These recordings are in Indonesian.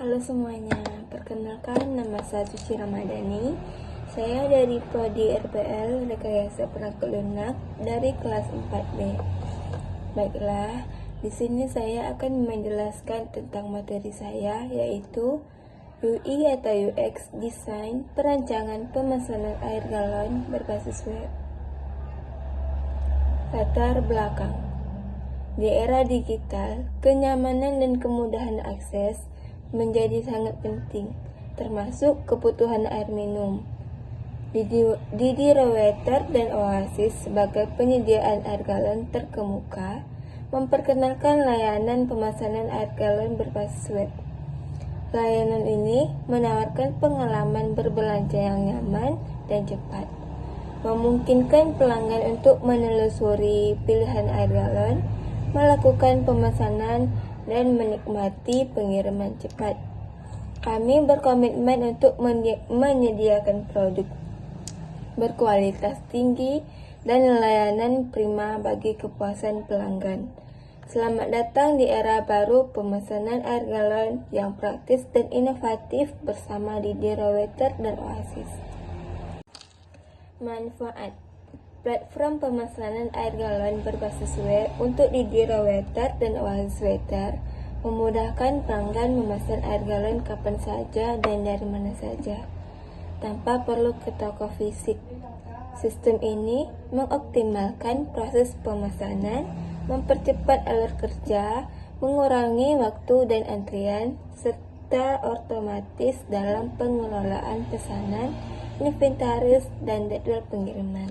Halo semuanya, perkenalkan nama saya Suci Ramadhani. Saya dari Prodi RPL Rekayasa Perangkat Lunak dari kelas 4B. Baiklah, di sini saya akan menjelaskan tentang materi saya, yaitu UI atau UX Design Perancangan Pemesanan Air galon berbasis web. Latar belakang. Di era digital, kenyamanan dan kemudahan akses menjadi sangat penting, termasuk kebutuhan air minum. Didi Rowetter dan Oasis sebagai penyediaan air galon terkemuka memperkenalkan layanan pemesanan air galon berbasis web. Layanan ini menawarkan pengalaman berbelanja yang nyaman dan cepat, memungkinkan pelanggan untuk menelusuri pilihan air galon, melakukan pemesanan, dan menikmati pengiriman cepat. Kami berkomitmen untuk menyediakan produk berkualitas tinggi dan layanan prima bagi kepuasan pelanggan. Selamat datang di era baru pemesanan air galon yang praktis dan inovatif bersama Didi Rowetter dan Oasis. Manfaat: platform pemesanan air galon berbasis web untuk Didi Rowetter dan Oasis Water memudahkan pelanggan memesan air galon kapan saja dan dari mana saja, tanpa perlu ke toko fisik. Sistem ini mengoptimalkan proses pemesanan, mempercepat alur kerja, mengurangi waktu dan antrian, serta otomatis dalam pengelolaan pesanan, inventaris, dan jadwal pengiriman.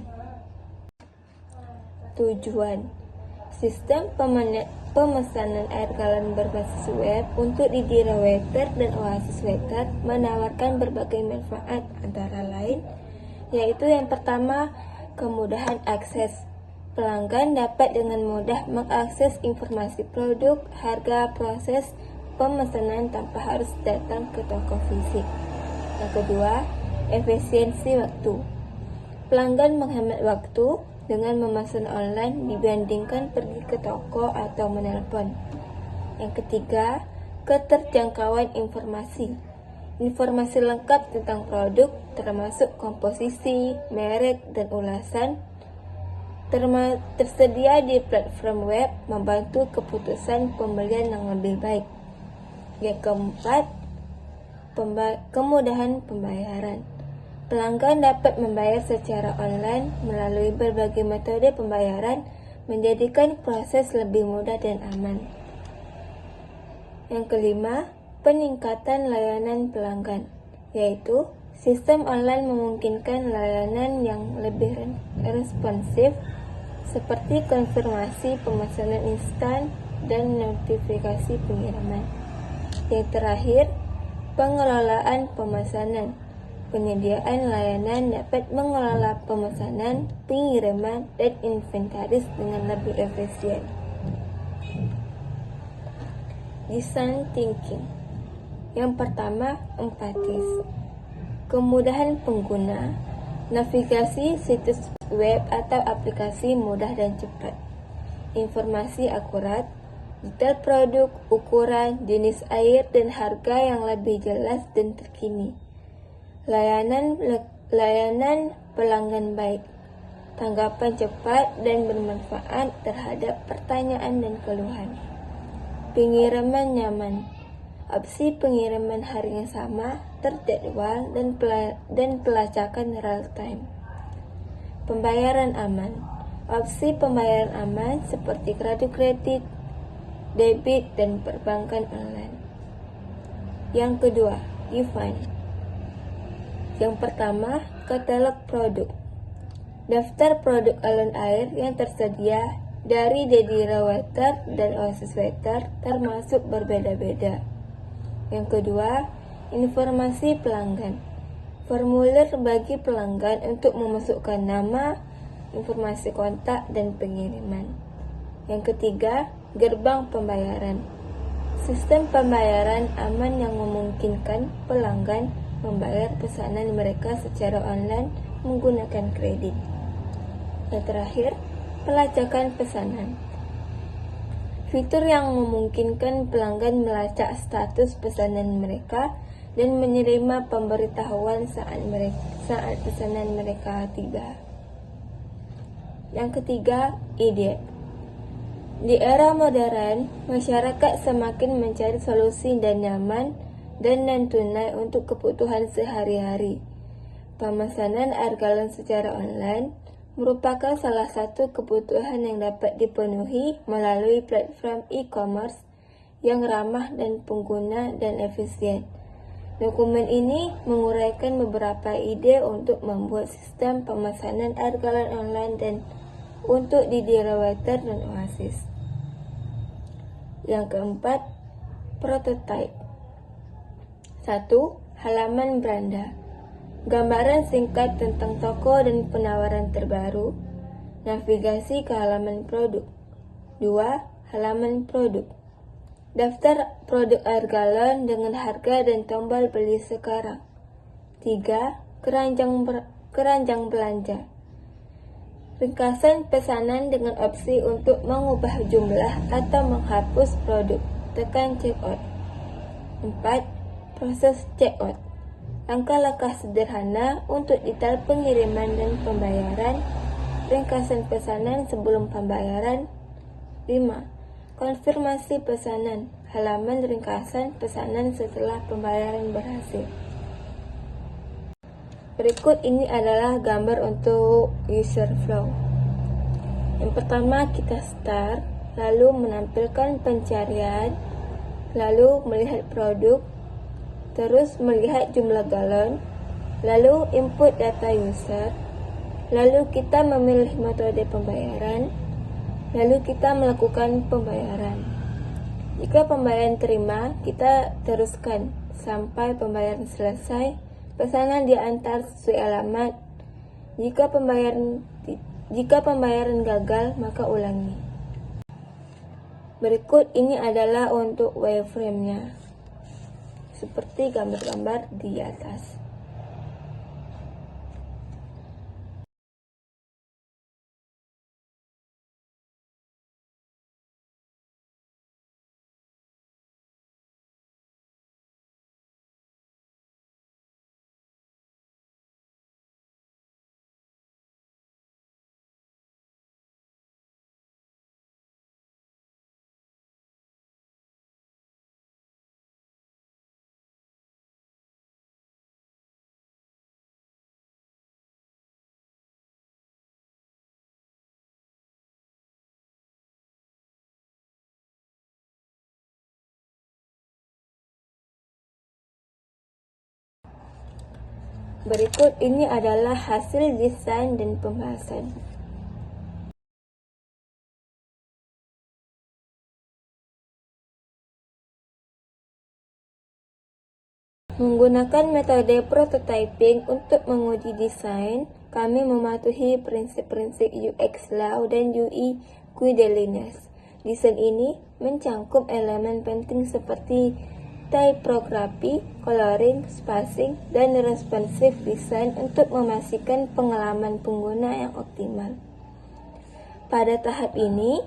Tujuan: sistem pemesanan air galon berbasis web untuk Didi Rowetter dan Oasis Water menawarkan berbagai manfaat, antara lain yaitu yang pertama, kemudahan akses. Pelanggan dapat dengan mudah mengakses informasi produk, harga, proses pemesanan tanpa harus datang ke toko fisik. Yang kedua, efisiensi waktu. Pelanggan menghemat waktu dengan memesan online dibandingkan pergi ke toko atau menelpon. Yang ketiga, keterjangkauan informasi. Informasi lengkap tentang produk, termasuk komposisi, merek, dan ulasan, tersedia di platform web, membantu keputusan pembelian yang lebih baik. Yang keempat, kemudahan pembayaran. Pelanggan dapat membayar secara online melalui berbagai metode pembayaran, menjadikan proses lebih mudah dan aman. Yang kelima, peningkatan layanan pelanggan, yaitu sistem online memungkinkan layanan yang lebih responsif, seperti konfirmasi pemesanan instan dan notifikasi pengiriman. Yang terakhir, pengelolaan pemesanan. Penyediaan layanan dapat mengelola pemesanan, pengiriman, dan inventaris dengan lebih efisien. Design thinking. Yang pertama, empatis. Kemudahan pengguna. Navigasi situs web atau aplikasi mudah dan cepat. Informasi akurat. Detail produk, ukuran, jenis air, dan harga yang lebih jelas dan terkini. Layanan pelanggan baik, tanggapan cepat dan bermanfaat terhadap pertanyaan dan keluhan. Pengiriman nyaman, opsi pengiriman hari yang sama, terjadwal, dan pelacakan real time. Pembayaran aman, opsi pembayaran aman seperti kartu kredit, debit, dan perbankan online. Yang kedua, e-find. Yang pertama, katalog produk. Daftar produk galon air yang tersedia dari Didi Rowetter dan Oasis Water termasuk berbeda-beda. Yang kedua, informasi pelanggan. Formulir bagi pelanggan untuk memasukkan nama, informasi kontak, dan pengiriman. Yang ketiga, gerbang pembayaran. Sistem pembayaran aman yang memungkinkan pelanggan membayar pesanan mereka secara online menggunakan kredit. Yang terakhir, pelacakan pesanan. Fitur yang memungkinkan pelanggan melacak status pesanan mereka dan menerima pemberitahuan saat pesanan mereka tiba. Yang ketiga, ide. Di era modern, masyarakat semakin mencari solusi dan nyaman dan non-tunai untuk kebutuhan sehari-hari. Pemesanan air galon secara online merupakan salah satu kebutuhan yang dapat dipenuhi melalui platform e-commerce yang ramah dan pengguna dan efisien. Dokumen ini menguraikan beberapa ide untuk membuat sistem pemesanan air galon online dan untuk di Water dan Oasis. Yang keempat, prototype. 1. Halaman beranda. Gambaran singkat tentang toko dan penawaran terbaru. Navigasi ke halaman produk. 2. Halaman produk. Daftar produk air galon dengan harga dan tombol beli sekarang. 3. Keranjang belanja. Ringkasan pesanan dengan opsi untuk mengubah jumlah atau menghapus produk. Tekan checkout. 4. Proses checkout. Langkah-langkah sederhana untuk detail pengiriman dan pembayaran. Ringkasan pesanan sebelum pembayaran. 5. Konfirmasi pesanan. Halaman ringkasan pesanan setelah pembayaran berhasil. Berikut ini adalah gambar untuk user flow. Yang pertama, kita start, lalu menampilkan pencarian, lalu melihat produk, terus melihat jumlah galon, lalu input data user, lalu kita memilih metode pembayaran, lalu kita melakukan pembayaran. Jika pembayaran terima, kita teruskan sampai pembayaran selesai. Pesanan diantar sesuai alamat. Jika pembayaran gagal, maka ulangi. Berikut ini adalah untuk wireframe-nya. Seperti gambar-gambar di atas. Berikut ini adalah hasil desain dan pembahasan. Menggunakan metode prototyping untuk menguji desain, kami mematuhi prinsip-prinsip UX Law dan UI Guidelines. Desain ini mencangkup elemen penting seperti typography, coloring, spacing, dan responsive design untuk memastikan pengalaman pengguna yang optimal. Pada tahap ini,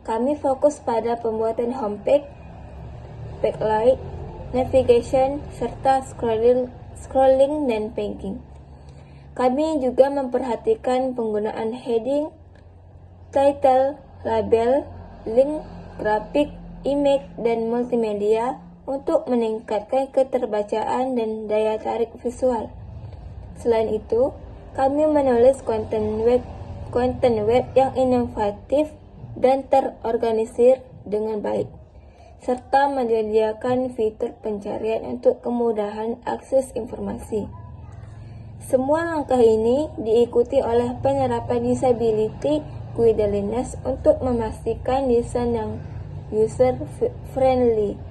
kami fokus pada pembuatan homepage, backlight, navigation, serta scrolling dan paging. Kami juga memperhatikan penggunaan heading, title, label, link, grafik, image, dan multimedia untuk meningkatkan keterbacaan dan daya tarik visual. Selain itu, kami menulis konten web yang inovatif dan terorganisir dengan baik, serta menyediakan fitur pencarian untuk kemudahan akses informasi. Semua langkah ini diikuti oleh penerapan Usability Guidelines untuk memastikan desain yang user-friendly.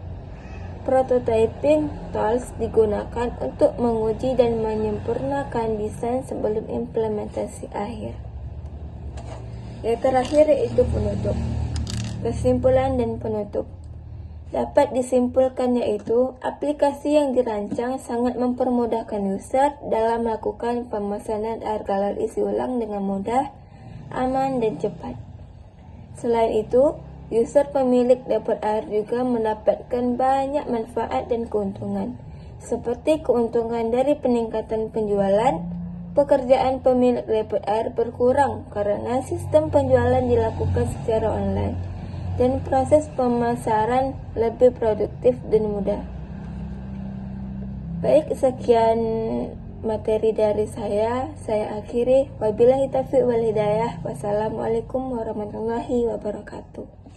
Prototyping tools digunakan untuk menguji dan menyempurnakan desain sebelum implementasi akhir. Yang terakhir yaitu penutup. Kesimpulan dan penutup. Dapat disimpulkan yaitu aplikasi yang dirancang sangat mempermudahkan user dalam melakukan pemesanan air galon isi ulang dengan mudah, aman, dan cepat. Selain itu, User pemilik depot air juga mendapatkan banyak manfaat dan keuntungan, seperti keuntungan dari peningkatan penjualan. Pekerjaan pemilik depot air berkurang karena sistem penjualan dilakukan secara online, dan proses pemasaran lebih produktif dan mudah. Baik, sekian materi dari saya akhiri. Wabillahi taufiq wal hidayah. Wassalamualaikum warahmatullahi wabarakatuh.